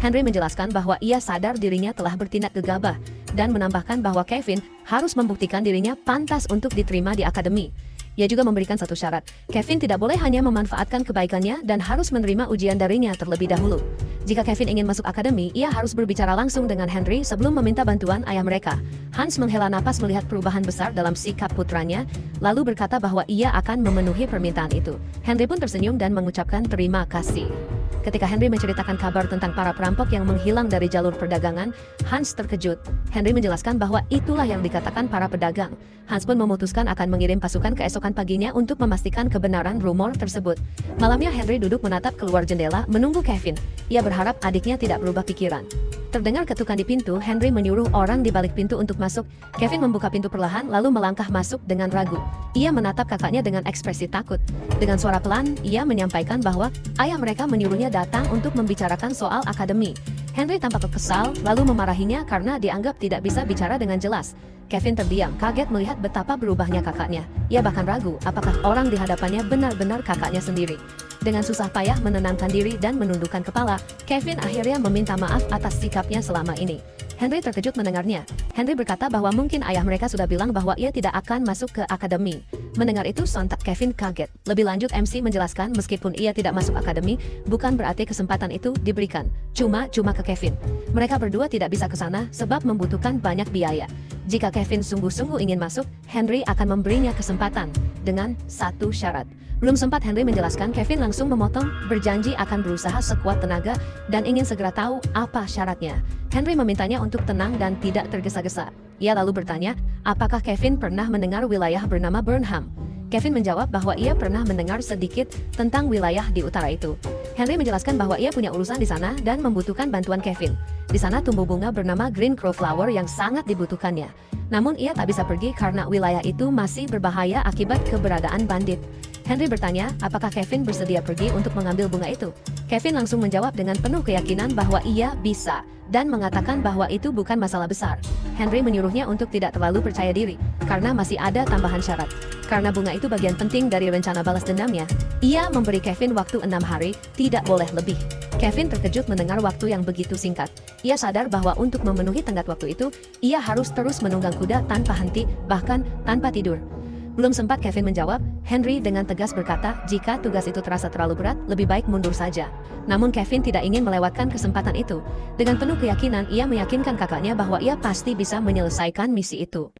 Henry menjelaskan bahwa ia sadar dirinya telah bertindak gegabah dan menambahkan bahwa Kevin harus membuktikan dirinya pantas untuk diterima di akademi. Ia juga memberikan satu syarat, Kevin tidak boleh hanya memanfaatkan kebaikannya dan harus menerima ujian darinya terlebih dahulu. Jika Kevin ingin masuk akademi, ia harus berbicara langsung dengan Henry sebelum meminta bantuan ayah mereka. Hans menghela napas melihat perubahan besar dalam sikap putranya, lalu berkata bahwa ia akan memenuhi permintaan itu. Henry pun tersenyum dan mengucapkan terima kasih. Ketika Henry menceritakan kabar tentang para perampok yang menghilang dari jalur perdagangan, Hans terkejut. Henry menjelaskan bahwa itulah yang dikatakan para pedagang. Hans pun memutuskan akan mengirim pasukan keesokan paginya untuk memastikan kebenaran rumor tersebut. Malamnya Henry duduk menatap keluar jendela menunggu Kevin. Ia berharap adiknya tidak berubah pikiran. Terdengar ketukan di pintu, Henry menyuruh orang di balik pintu untuk masuk. Kevin membuka pintu perlahan lalu melangkah masuk dengan ragu. Ia menatap kakaknya dengan ekspresi takut. Dengan suara pelan, ia menyampaikan bahwa ayah mereka menyuruhnya datang untuk membicarakan soal akademi. Henry tampak kesal, lalu memarahinya karena dianggap tidak bisa bicara dengan jelas. Kevin terdiam, kaget melihat betapa berubahnya kakaknya. Ia bahkan ragu apakah orang di hadapannya benar-benar kakaknya sendiri. Dengan susah payah menenangkan diri dan menundukkan kepala, Kevin akhirnya meminta maaf atas sikapnya selama ini. Henry terkejut mendengarnya. Henry berkata bahwa mungkin ayah mereka sudah bilang bahwa ia tidak akan masuk ke akademi. Mendengar itu sontak Kevin kaget. Lebih lanjut MC menjelaskan meskipun ia tidak masuk akademi, bukan berarti kesempatan itu diberikan. Cuma ke Kevin. Mereka berdua tidak bisa ke sana sebab membutuhkan banyak biaya. Jika Kevin sungguh-sungguh ingin masuk, Henry akan memberinya kesempatan dengan satu syarat. Belum sempat Henry menjelaskan, Kevin langsung memotong, berjanji akan berusaha sekuat tenaga dan ingin segera tahu apa syaratnya. Henry memintanya untuk tenang dan tidak tergesa-gesa. Ia lalu bertanya, apakah Kevin pernah mendengar wilayah bernama Burnham? Kevin menjawab bahwa ia pernah mendengar sedikit tentang wilayah di utara itu. Henry menjelaskan bahwa ia punya urusan di sana dan membutuhkan bantuan Kevin. Di sana tumbuh bunga bernama Green Crow Flower yang sangat dibutuhkannya. Namun ia tak bisa pergi karena wilayah itu masih berbahaya akibat keberadaan bandit. Henry bertanya, apakah Kevin bersedia pergi untuk mengambil bunga itu? Kevin langsung menjawab dengan penuh keyakinan bahwa ia bisa, dan mengatakan bahwa itu bukan masalah besar. Henry menyuruhnya untuk tidak terlalu percaya diri, karena masih ada tambahan syarat. Karena bunga itu bagian penting dari rencana balas dendamnya, ia memberi Kevin waktu 6 hari, tidak boleh lebih. Kevin terkejut mendengar waktu yang begitu singkat. Ia sadar bahwa untuk memenuhi tenggat waktu itu, ia harus terus menunggang kuda tanpa henti, bahkan tanpa tidur. Belum sempat Kevin menjawab, Henry dengan tegas berkata, jika tugas itu terasa terlalu berat, lebih baik mundur saja. Namun Kevin tidak ingin melewatkan kesempatan itu. Dengan penuh keyakinan, ia meyakinkan kakaknya bahwa ia pasti bisa menyelesaikan misi itu.